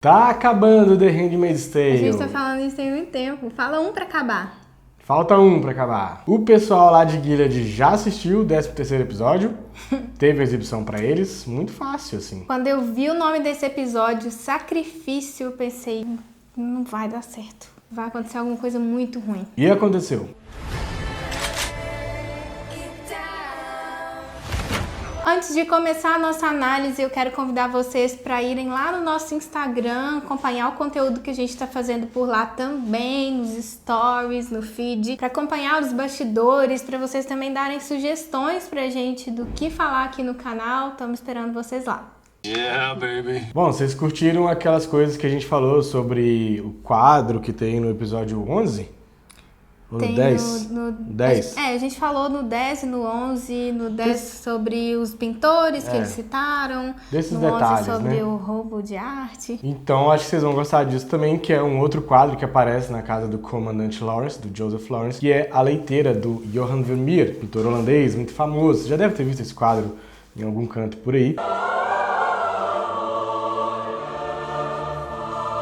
Tá acabando The Handmaid's Tale. A gente tá falando isso tem muito tempo. Fala um pra acabar. Falta um pra acabar. O pessoal lá de Gilead já assistiu o 13º episódio. Teve a exibição pra eles. Muito fácil, assim. Quando eu vi o nome desse episódio, Sacrifício, eu pensei, não vai dar certo. Vai acontecer alguma coisa muito ruim. E aconteceu. Antes de começar a nossa análise, eu quero convidar vocês para irem lá no nosso Instagram, acompanhar o conteúdo que a gente está fazendo por lá também, nos stories, no feed, para acompanhar os bastidores, para vocês também darem sugestões pra gente do que falar aqui no canal. Estamos esperando vocês lá. Yeah, baby. Bom, vocês curtiram aquelas coisas que a gente falou sobre o quadro que tem no episódio 11? Ou no 10? No 10. A gente falou no 10 e no 11, no 10 sobre os pintores que eles citaram, desses no detalhes, 11 sobre né? o roubo de arte. Então acho que vocês vão gostar disso também, que é um outro quadro que aparece na casa do comandante Lawrence, do Joseph Lawrence, que é a leiteira do Johan Vermeer, pintor holandês muito famoso. Você já deve ter visto esse quadro em algum canto por aí.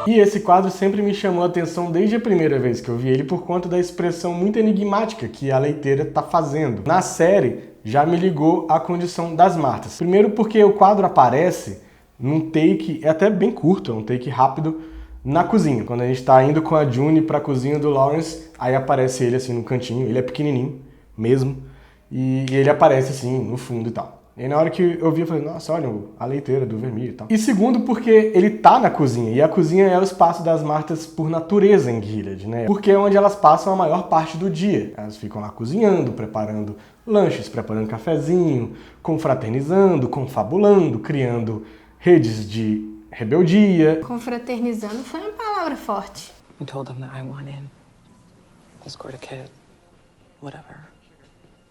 E esse quadro sempre me chamou a atenção desde a primeira vez que eu vi ele por conta da expressão muito enigmática que a leiteira está fazendo. Na série, já me ligou à condição das Martas. Primeiro porque o quadro aparece num take, é até bem curto, é um take rápido, na cozinha. Quando a gente está indo com a June para a cozinha do Lawrence, aí aparece ele assim no cantinho, ele é pequenininho mesmo, e ele aparece assim no fundo e tal. E aí, na hora que eu vi, eu falei, nossa, olha a leiteira do Vermeer e tal. E segundo, porque ele tá na cozinha, e a cozinha é o espaço das Martas por natureza em Gilead, né? Porque é onde elas passam a maior parte do dia. Elas ficam lá cozinhando, preparando lanches, preparando cafezinho, confraternizando, confabulando, criando redes de rebeldia. Confraternizando foi uma palavra forte. I told them that I want in. Escort a kid. Whatever.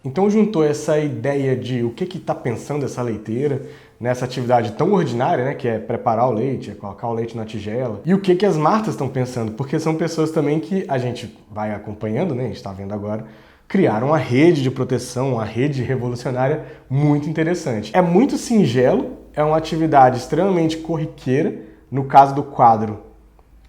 Então juntou essa ideia de o que está pensando essa leiteira nessa atividade tão ordinária, né, que é preparar o leite, é colocar o leite na tigela, e o que as Martas estão pensando, porque são pessoas também que a gente vai acompanhando, né, a gente está vendo agora, criaram uma rede de proteção, uma rede revolucionária muito interessante. É muito singelo, é uma atividade extremamente corriqueira, no caso do quadro,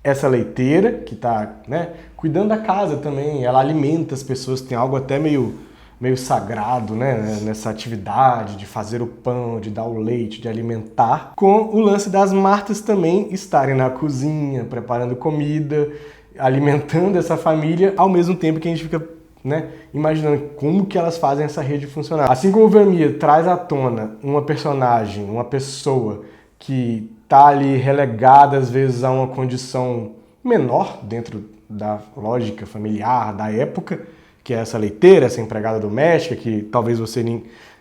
essa leiteira, que está, né, cuidando da casa também, ela alimenta as pessoas, tem algo até meio sagrado, né, nessa atividade de fazer o pão, de dar o leite, de alimentar, com o lance das Martas também estarem na cozinha, preparando comida, alimentando essa família, ao mesmo tempo que a gente fica, né, imaginando como que elas fazem essa rede funcionar. Assim como o Vermeer traz à tona uma personagem, uma pessoa que está ali relegada às vezes a uma condição menor dentro da lógica familiar da época, que é essa leiteira, essa empregada doméstica, que talvez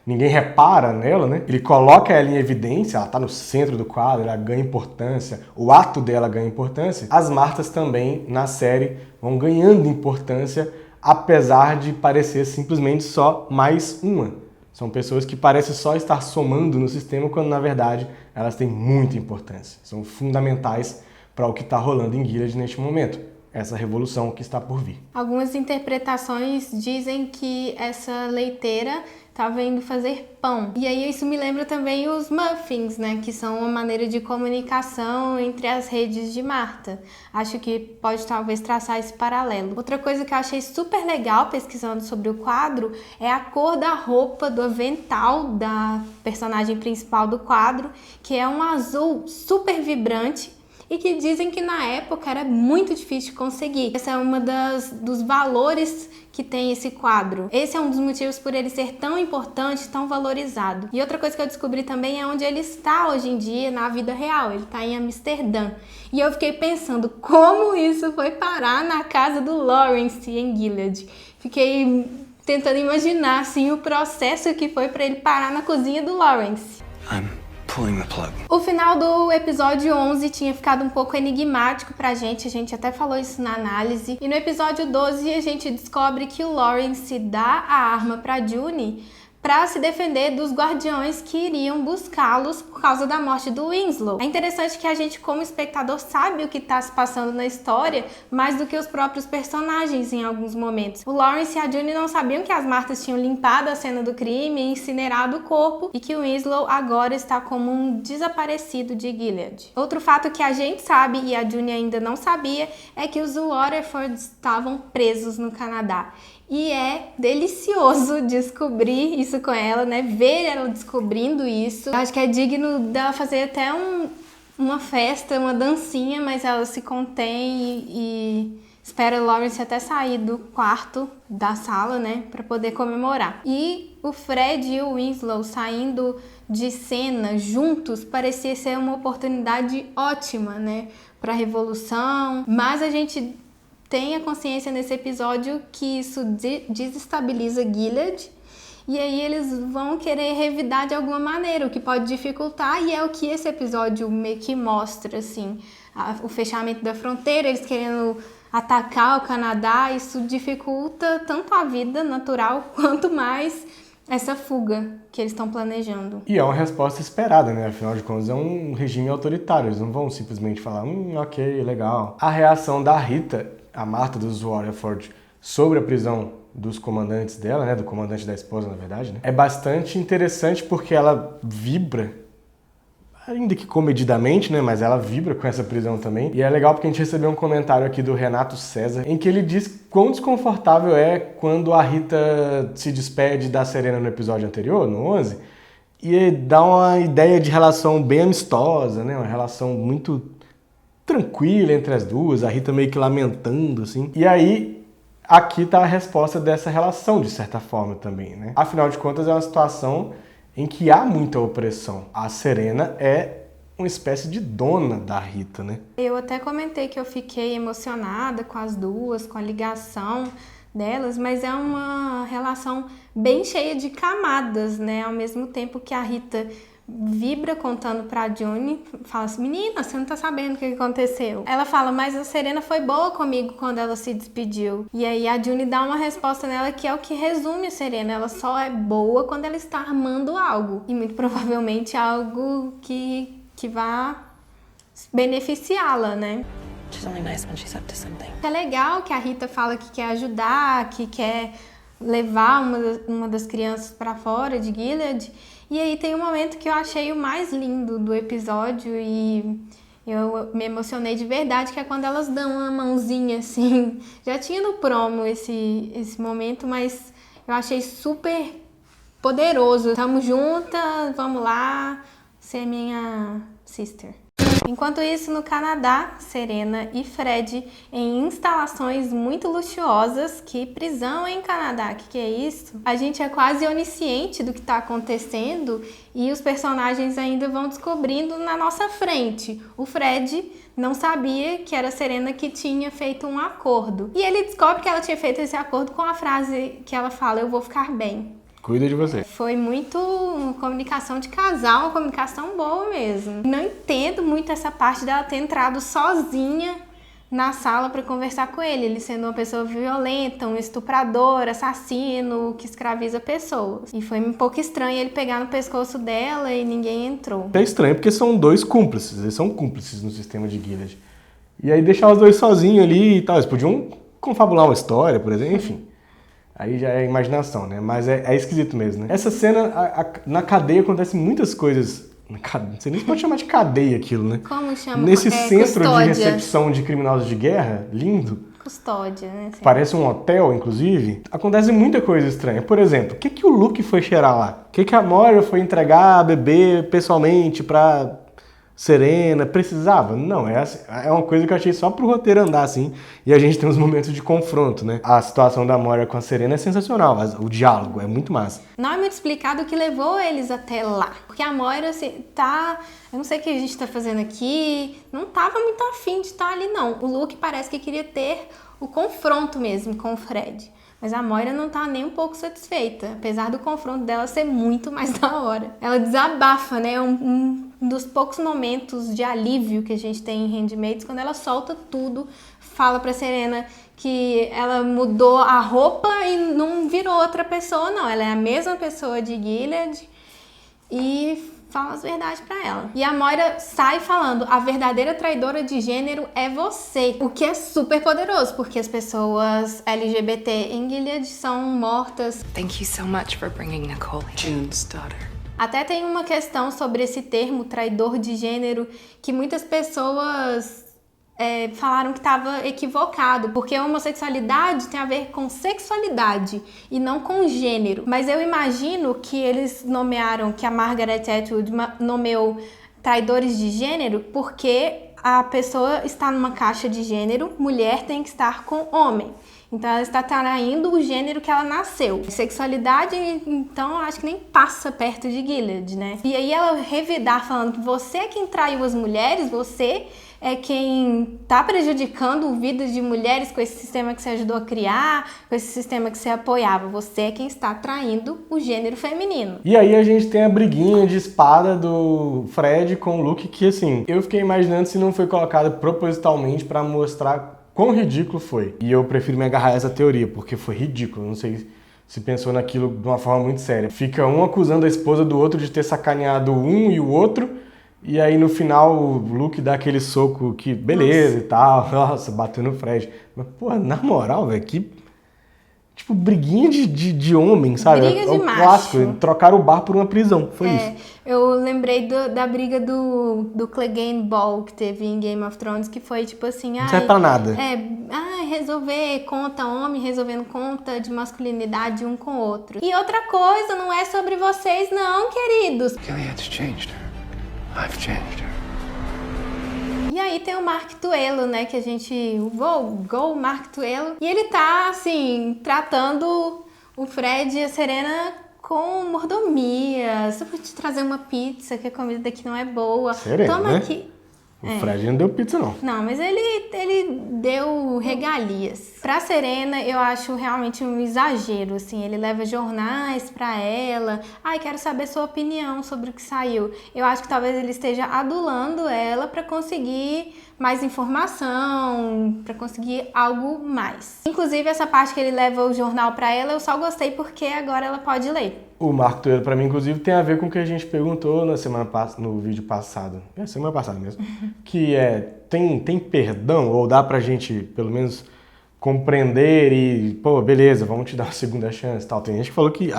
ninguém repara nela, né? Ele coloca ela em evidência, ela está no centro do quadro, ela ganha importância, o ato dela ganha importância. As Martas também, na série, vão ganhando importância, apesar de parecer simplesmente só mais uma. São pessoas que parecem só estar somando no sistema, quando na verdade elas têm muita importância. São fundamentais para o que está rolando em Gilead neste momento. Essa revolução que está por vir. Algumas interpretações dizem que essa leiteira estava indo fazer pão. E aí isso me lembra também os muffins, né? Que são uma maneira de comunicação entre as redes de Marta. Acho que pode talvez traçar esse paralelo. Outra coisa que eu achei super legal pesquisando sobre o quadro é a cor da roupa, do avental da personagem principal do quadro, que é um azul super vibrante, e que dizem que na época era muito difícil de conseguir. Esse é uma dos valores que tem esse quadro. Esse é um dos motivos por ele ser tão importante, tão valorizado. E outra coisa que eu descobri também é onde ele está hoje em dia na vida real. Ele está em Amsterdã. E eu fiquei pensando como isso foi parar na casa do Lawrence em Gilead. Fiquei tentando imaginar assim, o processo que foi para ele parar na cozinha do Lawrence. O final do episódio 11 tinha ficado um pouco enigmático pra gente até falou isso na análise. E no episódio 12 a gente descobre que o Lawrence dá a arma pra June para se defender dos guardiões que iriam buscá-los por causa da morte do Winslow. É interessante que a gente, como espectador, sabe o que está se passando na história mais do que os próprios personagens em alguns momentos. O Lawrence e a June não sabiam que as Martas tinham limpado a cena do crime e incinerado o corpo e que o Winslow agora está como um desaparecido de Gilead. Outro fato que a gente sabe e a June ainda não sabia é que os Waterfords estavam presos no Canadá. E é delicioso descobrir isso com ela, né? Ver ela descobrindo isso. Eu acho que é digno dela fazer até uma festa, uma dancinha, mas ela se contém e espera o Lawrence até sair do quarto, da sala, né? Pra poder comemorar. E o Fred e o Winslow saindo de cena juntos parecia ser uma oportunidade ótima, né? Pra revolução. Mas a gente tem a consciência nesse episódio que isso desestabiliza Gilead e aí eles vão querer revidar de alguma maneira, o que pode dificultar, e é o que esse episódio meio que mostra, assim, o fechamento da fronteira, eles querendo atacar o Canadá. Isso dificulta tanto a vida natural quanto mais essa fuga que eles estão planejando. E é uma resposta esperada, né? Afinal de contas, é um regime autoritário, eles não vão simplesmente falar, ok, legal. A reação da Rita, a Marta dos Waterford, sobre a prisão dos comandantes dela, né, do comandante da esposa, na verdade, né, é bastante interessante porque ela vibra, ainda que comedidamente, né, mas ela vibra com essa prisão também. E é legal porque a gente recebeu um comentário aqui do Renato César, em que ele diz quão desconfortável é quando a Rita se despede da Serena no episódio anterior, no 11, e dá uma ideia de relação bem amistosa, né, uma relação muito tranquila entre as duas, a Rita meio que lamentando, assim. E aí, aqui tá a resposta dessa relação, de certa forma, também, né? Afinal de contas, é uma situação em que há muita opressão. A Serena é uma espécie de dona da Rita, né? Eu até comentei que eu fiquei emocionada com as duas, com a ligação delas, mas é uma relação bem cheia de camadas, né? Ao mesmo tempo que a Rita vibra contando pra June, fala assim, menina, você não tá sabendo o que aconteceu. Ela fala, mas a Serena foi boa comigo quando ela se despediu. E aí a June dá uma resposta nela que é o que resume a Serena. Ela só é boa quando ela está armando algo. E muito provavelmente algo que vá beneficiá-la, né? She's only nice when she's up to something. É legal que a Rita fala que quer ajudar, que quer levar uma das crianças pra fora de Gilead. E aí tem um momento que eu achei o mais lindo do episódio e eu me emocionei de verdade, que é quando elas dão uma mãozinha assim. Já tinha no promo esse momento, mas eu achei super poderoso. Tamo juntas, vamos lá, ser minha sister. Enquanto isso, no Canadá, Serena e Fred em instalações muito luxuosas. Que prisão, hein, Canadá? Que é isso? A gente é quase onisciente do que tá acontecendo e os personagens ainda vão descobrindo na nossa frente. O Fred não sabia que era a Serena que tinha feito um acordo. E ele descobre que ela tinha feito esse acordo com a frase que ela fala, eu vou ficar bem. Cuida de você. Foi muito uma comunicação de casal, uma comunicação boa mesmo. Não entendo muito essa parte dela ter entrado sozinha na sala para conversar com ele. Ele sendo uma pessoa violenta, um estuprador, assassino, que escraviza pessoas. E foi um pouco estranho ele pegar no pescoço dela e ninguém entrou. É estranho porque são dois cúmplices, eles são cúmplices no sistema de Gilead. E aí deixar os dois sozinhos ali e tal, eles podiam confabular uma história, por exemplo, enfim. Aí já é imaginação, né? Mas é esquisito mesmo, né? Essa cena, na cadeia acontecem muitas coisas. Não sei nem se pode chamar de cadeia aquilo, né? Como chama? Nesse centro custódia. de recepção de criminosos de guerra, lindo. Custódia, né? Parece um hotel, inclusive. Acontece muita coisa estranha. Por exemplo, o que o Luke foi cheirar lá? O que a Moira foi entregar a bebê pessoalmente pra Serena? Precisava? Não, é uma coisa que eu achei só pro roteiro andar assim, e a gente tem uns momentos de confronto, né? A situação da Moira com a Serena é sensacional, o diálogo é muito massa. Não é muito explicado o que levou eles até lá, porque a Moira tá, eu não sei o que a gente tá fazendo aqui, não tava muito afim de estar ali não. O Luke parece que queria ter o confronto mesmo com o Fred. Mas a Moira não tá nem um pouco satisfeita, apesar do confronto dela ser muito mais da hora. Ela desabafa, né? Um dos poucos momentos de alívio que a gente tem em Handmaid's, quando ela solta tudo, fala pra Serena que ela mudou a roupa e não virou outra pessoa, não. Ela é a mesma pessoa de Gilead e fala as verdades pra ela. E a Moira sai falando, a verdadeira traidora de gênero é você. O que é super poderoso, porque as pessoas LGBT em Gilead são mortas. Thank you so much for bringing Nicole. June's daughter. Até tem uma questão sobre esse termo, traidor de gênero, que muitas pessoas falaram que estava equivocado, porque a homossexualidade tem a ver com sexualidade e não com gênero. Mas eu imagino que eles nomearam, que a Margaret Atwood nomeou traidores de gênero porque a pessoa está numa caixa de gênero, mulher tem que estar com homem. Então ela está traindo o gênero que ela nasceu. Sexualidade, então, eu acho que nem passa perto de Gilead, né? E aí ela revidar falando que você é quem traiu as mulheres, você é quem tá prejudicando vidas de mulheres com esse sistema que você ajudou a criar, com esse sistema que você apoiava. Você é quem está traindo o gênero feminino. E aí a gente tem a briguinha de espada do Fred com o Luke, que assim, eu fiquei imaginando se não foi colocado propositalmente pra mostrar quão ridículo foi. E eu prefiro me agarrar a essa teoria, porque foi ridículo. Não sei se pensou naquilo de uma forma muito séria. Fica um acusando a esposa do outro de ter sacaneado um e o outro, e aí no final o Luke dá aquele soco que beleza e tal. Nossa, bateu no Fred. Mas, pô, na moral, velho, que... Tipo, briguinha de homem, sabe? Briga de o macho. clássico, trocaram o bar por uma prisão, foi isso. Eu lembrei da briga do Clegane Ball que teve em Game of Thrones, que foi tipo assim... Não serve pra nada. Resolver conta homem, resolvendo conta de masculinidade um com o outro. E outra coisa, não é sobre vocês não, queridos. Gilead's changed her. I've changed her. E aí tem o Mark Tuello, né, que a gente... Go Mark Tuello. E ele tá, assim, tratando o Fred e a Serena com mordomia. Só pra te trazer uma pizza, que a comida daqui não é boa. Serena, Toma né? aqui. O Fred não deu pizza, não. Não, mas ele deu regalias. Pra Serena, eu acho realmente um exagero, assim. Ele leva jornais pra ela. Ai, quero saber sua opinião sobre o que saiu. Eu acho que talvez ele esteja adulando ela pra conseguir mais informação, pra conseguir algo mais. Inclusive, essa parte que ele leva o jornal pra ela, eu só gostei porque agora ela pode ler. O Marco Tuello, pra mim, inclusive, tem a ver com o que a gente perguntou no vídeo passado. Semana passada mesmo. Que tem perdão? Ou dá pra gente, pelo menos, compreender e... Pô, beleza, vamos te dar uma segunda chance e tal. Tem gente que falou que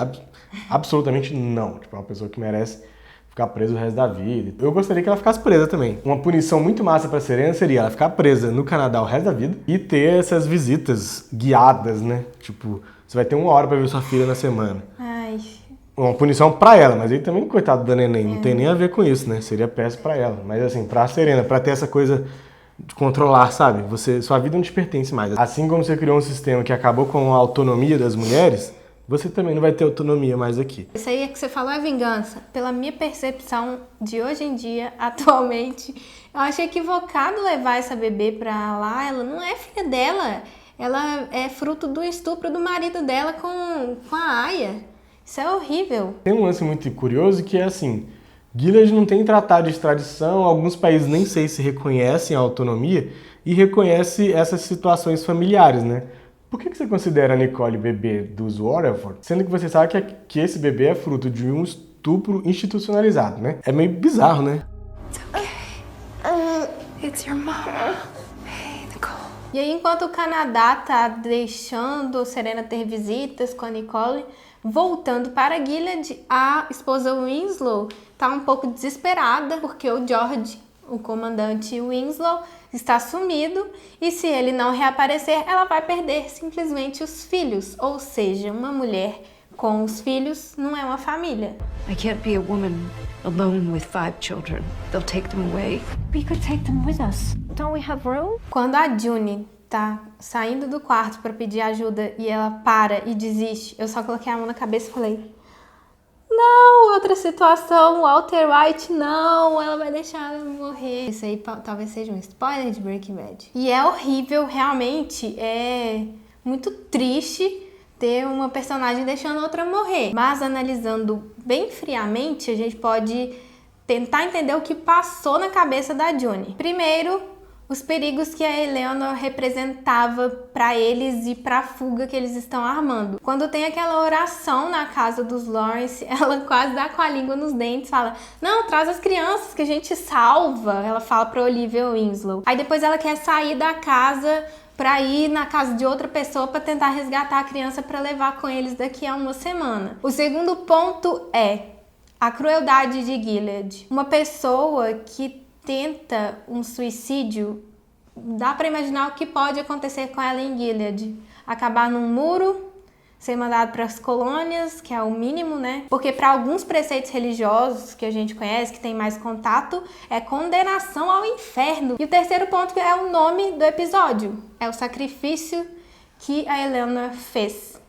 absolutamente não. Tipo, é uma pessoa que merece ficar presa o resto da vida. Eu gostaria que ela ficasse presa também. Uma punição muito massa pra Serena seria ela ficar presa no Canadá o resto da vida e ter essas visitas guiadas, né? Tipo, você vai ter 1 hora pra ver sua filha na semana. Ai... Uma punição pra ela, mas aí também, coitado da neném, não tem nem a ver com isso, né? Seria péssimo pra ela. Mas assim, pra Serena, pra ter essa coisa de controlar, sabe? Sua vida não te pertence mais. Assim como você criou um sistema que acabou com a autonomia das mulheres, você também não vai ter autonomia mais aqui. Isso aí que você falou é vingança. Pela minha percepção de hoje em dia, atualmente, eu acho equivocado levar essa bebê pra lá. Ela não é filha dela. Ela é fruto do estupro do marido dela com a Aya. Isso é horrível. Tem um lance muito curioso que é assim, Gilead não tem tratado de extradição, alguns países nem sei se reconhecem a autonomia e reconhecem essas situações familiares, né? Por que você considera a Nicole bebê dos Waterford, sendo que você sabe que esse bebê é fruto de um estupro institucionalizado, né? É meio bizarro, né? It's your mom. Hey, Nicole. E aí, enquanto o Canadá tá deixando Serena ter visitas com a Nicole, voltando para Gilead, a esposa Winslow tá um pouco desesperada porque o George, o comandante Winslow, está sumido e se ele não reaparecer, ela vai perder simplesmente os filhos. Ou seja, uma mulher com os filhos não é uma família. I can't be a woman alone with 5 children. They'll take them away. We could take them with us. Don't we have room? Quando a June tá saindo do quarto para pedir ajuda e ela para e desiste, eu só coloquei a mão na cabeça e falei: não, outra situação, Walter White, não, ela vai deixar ela morrer. Isso aí talvez seja um spoiler de Breaking Bad. E é horrível, realmente, é muito triste ter uma personagem deixando outra morrer. Mas analisando bem friamente, a gente pode tentar entender o que passou na cabeça da June. Primeiro, os perigos que a Eleanor representava para eles e para a fuga que eles estão armando. Quando tem aquela oração na casa dos Lawrence, ela quase dá com a língua nos dentes, fala: não, traz as crianças que a gente salva. Ela fala para Olivia Winslow. Aí depois ela quer sair da casa para ir na casa de outra pessoa para tentar resgatar a criança para levar com eles daqui a uma semana. O segundo ponto é a crueldade de Gilead. Uma pessoa que tenta um suicídio, dá para imaginar o que pode acontecer com ela em Gilead. Acabar num muro, ser mandado para as colônias, que é o mínimo, né? Porque para alguns preceitos religiosos que a gente conhece, que tem mais contato, é condenação ao inferno. E o terceiro ponto é o nome do episódio. É o sacrifício que a Eleanor fez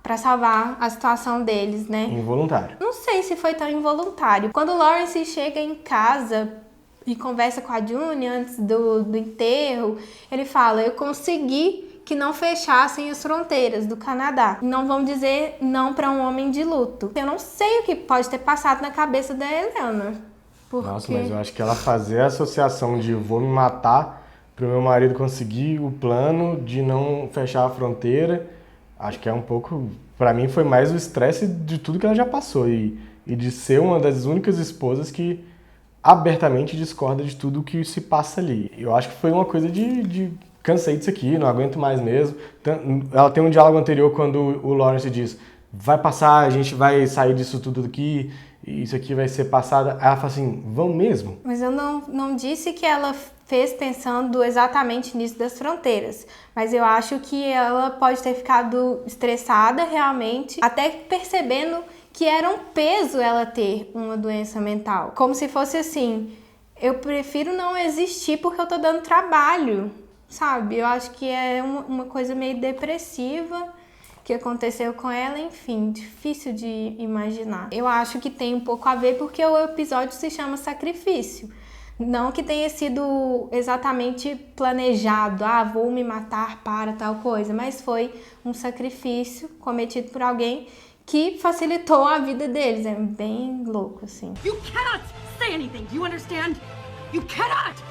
para salvar a situação deles, né? Involuntário. Não sei se foi tão involuntário. Quando o Lawrence chega em casa e conversa com a June antes do enterro, ele fala: eu consegui que não fechassem as fronteiras do Canadá. Não vão dizer não para um homem de luto. Eu não sei o que pode ter passado na cabeça da Eleanor. Porque... Nossa, mas eu acho que ela fazer a associação de vou me matar para o meu marido conseguir o plano de não fechar a fronteira, acho que é um pouco... Para mim foi mais o estresse de tudo que ela já passou e de ser uma das únicas esposas que abertamente discorda de tudo que se passa ali. Eu acho que foi uma coisa de cansei disso aqui, não aguento mais mesmo. Ela tem um diálogo anterior quando o Lawrence diz: vai passar, a gente vai sair disso tudo aqui, isso aqui vai ser passado. Aí ela fala assim: vão mesmo? Mas eu não disse que ela fez pensando exatamente nisso das fronteiras, mas eu acho que ela pode ter ficado estressada realmente, até percebendo que era um peso ela ter uma doença mental. Como se fosse assim: eu prefiro não existir porque eu tô dando trabalho, sabe? Eu acho que é uma coisa meio depressiva que aconteceu com ela, enfim, difícil de imaginar. Eu acho que tem um pouco a ver porque o episódio se chama Sacrifício. Não que tenha sido exatamente planejado, vou me matar para tal coisa, mas foi um sacrifício cometido por alguém que facilitou a vida deles. É bem louco, assim. You cannot say anything, do you understand? You cannot!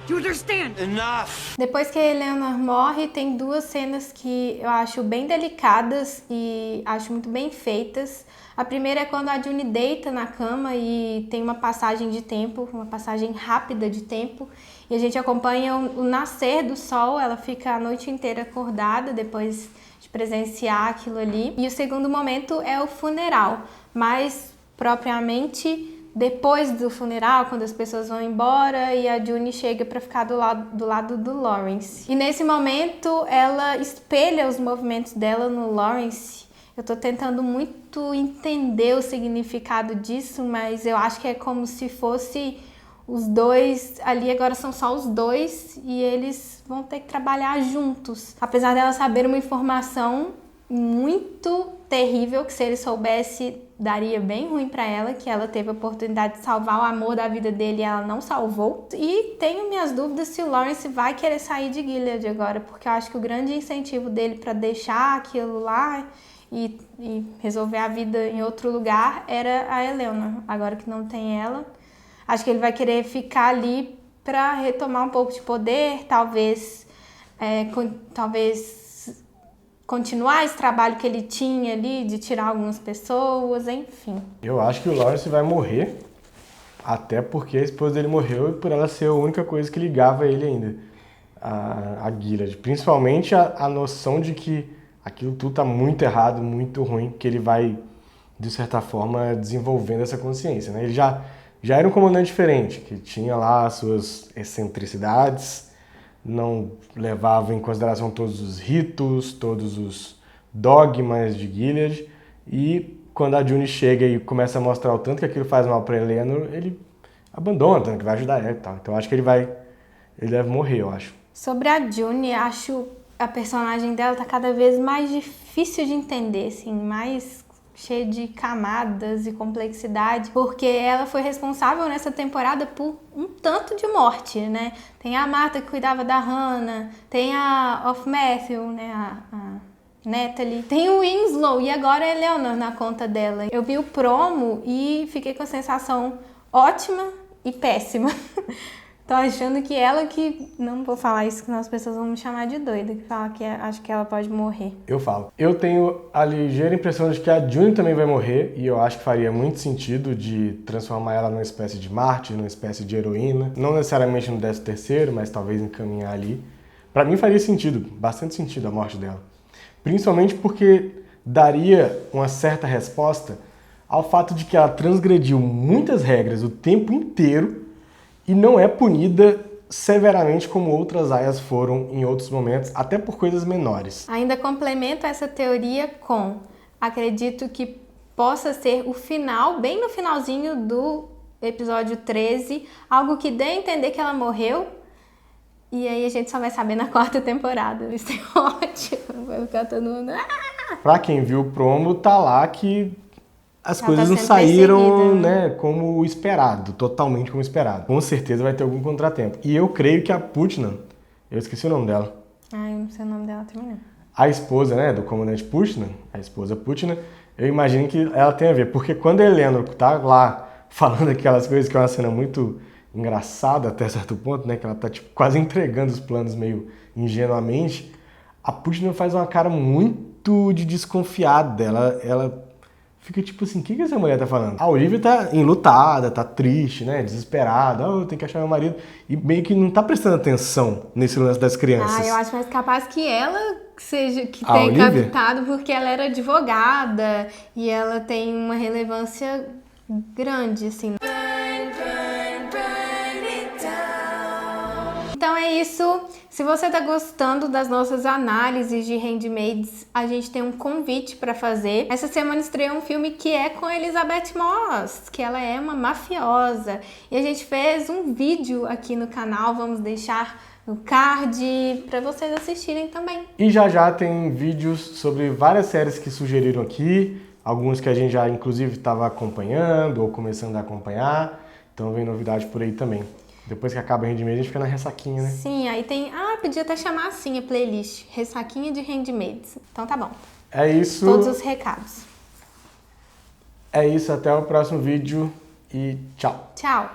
Do you understand? Enough! Depois que a Eleanor morre, tem duas cenas que eu acho bem delicadas e acho muito bem feitas. A primeira é quando a June deita na cama e tem uma passagem de tempo, uma passagem rápida de tempo, e a gente acompanha o nascer do sol. Ela fica a noite inteira acordada depois de presenciar aquilo ali. E o segundo momento é o funeral, mas propriamente depois do funeral, quando as pessoas vão embora e a June chega para ficar do lado do Lawrence. E nesse momento ela espelha os movimentos dela no Lawrence. Eu tô tentando muito entender o significado disso, mas eu acho que é como se fosse os dois ali, agora são só os dois e eles vão ter que trabalhar juntos. Apesar dela saber uma informação muito terrível, que se ele soubesse daria bem ruim para ela, que ela teve a oportunidade de salvar o amor da vida dele e ela não salvou. E tenho minhas dúvidas se o Lawrence vai querer sair de Gilead agora, porque eu acho que o grande incentivo dele para deixar aquilo lá e resolver a vida em outro lugar era a Eleanor. Agora que não tem ela, acho que ele vai querer ficar ali para retomar um pouco de poder, talvez continuar esse trabalho que ele tinha ali de tirar algumas pessoas, enfim. Eu acho que o Lawrence vai morrer, até porque a esposa dele morreu e por ela ser a única coisa que ligava ele ainda a Gilead. Principalmente a noção de que aquilo tudo tá muito errado, muito ruim, que ele vai, de certa forma, desenvolvendo essa consciência, né? Ele já era um comandante diferente, que tinha lá as suas excentricidades, não levava em consideração todos os ritos, todos os dogmas de Gilead, e quando a June chega e começa a mostrar o tanto que aquilo faz mal para Eleanor, ele abandona, tanto que vai ajudar ela e tal. Então eu acho que ele deve morrer, eu acho. Sobre a June, acho a personagem dela tá cada vez mais difícil de entender, assim, mais cheia de camadas e complexidade, porque ela foi responsável nessa temporada por um tanto de morte, né? Tem a Martha que cuidava da Hannah, tem a Of Matthew, né? A Natalie, tem o Winslow e agora a Eleanor na conta dela. Eu vi o promo e fiquei com a sensação ótima e péssima. Tô achando que ela que... Não vou falar isso, senão as pessoas vão me chamar de doida, que fala que acho que ela pode morrer. Eu falo. Eu tenho a ligeira impressão de que a June também vai morrer, e eu acho que faria muito sentido de transformar ela numa espécie de mártir, numa espécie de heroína. Não necessariamente no 13º, mas talvez encaminhar ali. Pra mim faria sentido, bastante sentido a morte dela. Principalmente porque daria uma certa resposta ao fato de que ela transgrediu muitas regras o tempo inteiro e não é punida severamente como outras aias foram em outros momentos, até por coisas menores. Ainda complemento essa teoria com: acredito que possa ser o final, bem no finalzinho do episódio 13, algo que dê a entender que ela morreu, e aí a gente só vai saber na 4ª temporada. Isso é ótimo, vai ficar todo mundo... Pra quem viu o promo, tá lá que as Ela coisas tá não sendo saíram, perseguida, né, como esperado, totalmente como esperado. Com certeza vai ter algum contratempo. E eu creio que a Putnam, eu esqueci o nome dela, Ai, eu não sei o nome dela também não. a esposa, né, do comandante Putnam, a esposa Putnam, eu imagino que ela tem a ver, porque quando a Eleanor tá lá falando aquelas coisas, que é uma cena muito engraçada até certo ponto, né, que ela tá tipo, quase entregando os planos meio ingenuamente, a Putnam faz uma cara muito de desconfiada dela, ela fica tipo assim, o que essa mulher tá falando? A Olivia tá enlutada, tá triste, né, desesperada, eu tenho que achar meu marido, e meio que não tá prestando atenção nesse lance das crianças. Ah, eu acho mais capaz que ela seja, que A tenha Olivia? captado, porque ela era advogada e ela tem uma relevância grande, assim. Então é isso. Se você tá gostando das nossas análises de Handmaids, a gente tem um convite para fazer. Essa semana estreou um filme que é com Elizabeth Moss, que ela é uma mafiosa. E a gente fez um vídeo aqui no canal, vamos deixar no card para vocês assistirem também. E já tem vídeos sobre várias séries que sugeriram aqui, alguns que a gente já inclusive estava acompanhando ou começando a acompanhar, então vem novidade por aí também. Depois que acaba a Handmaid, a gente fica na ressaquinha, né? Sim, aí tem... Ah, podia até chamar assim a playlist, Ressaquinha de Handmaids. Então tá bom. É isso. Todos os recados. É isso, até o próximo vídeo e tchau. Tchau.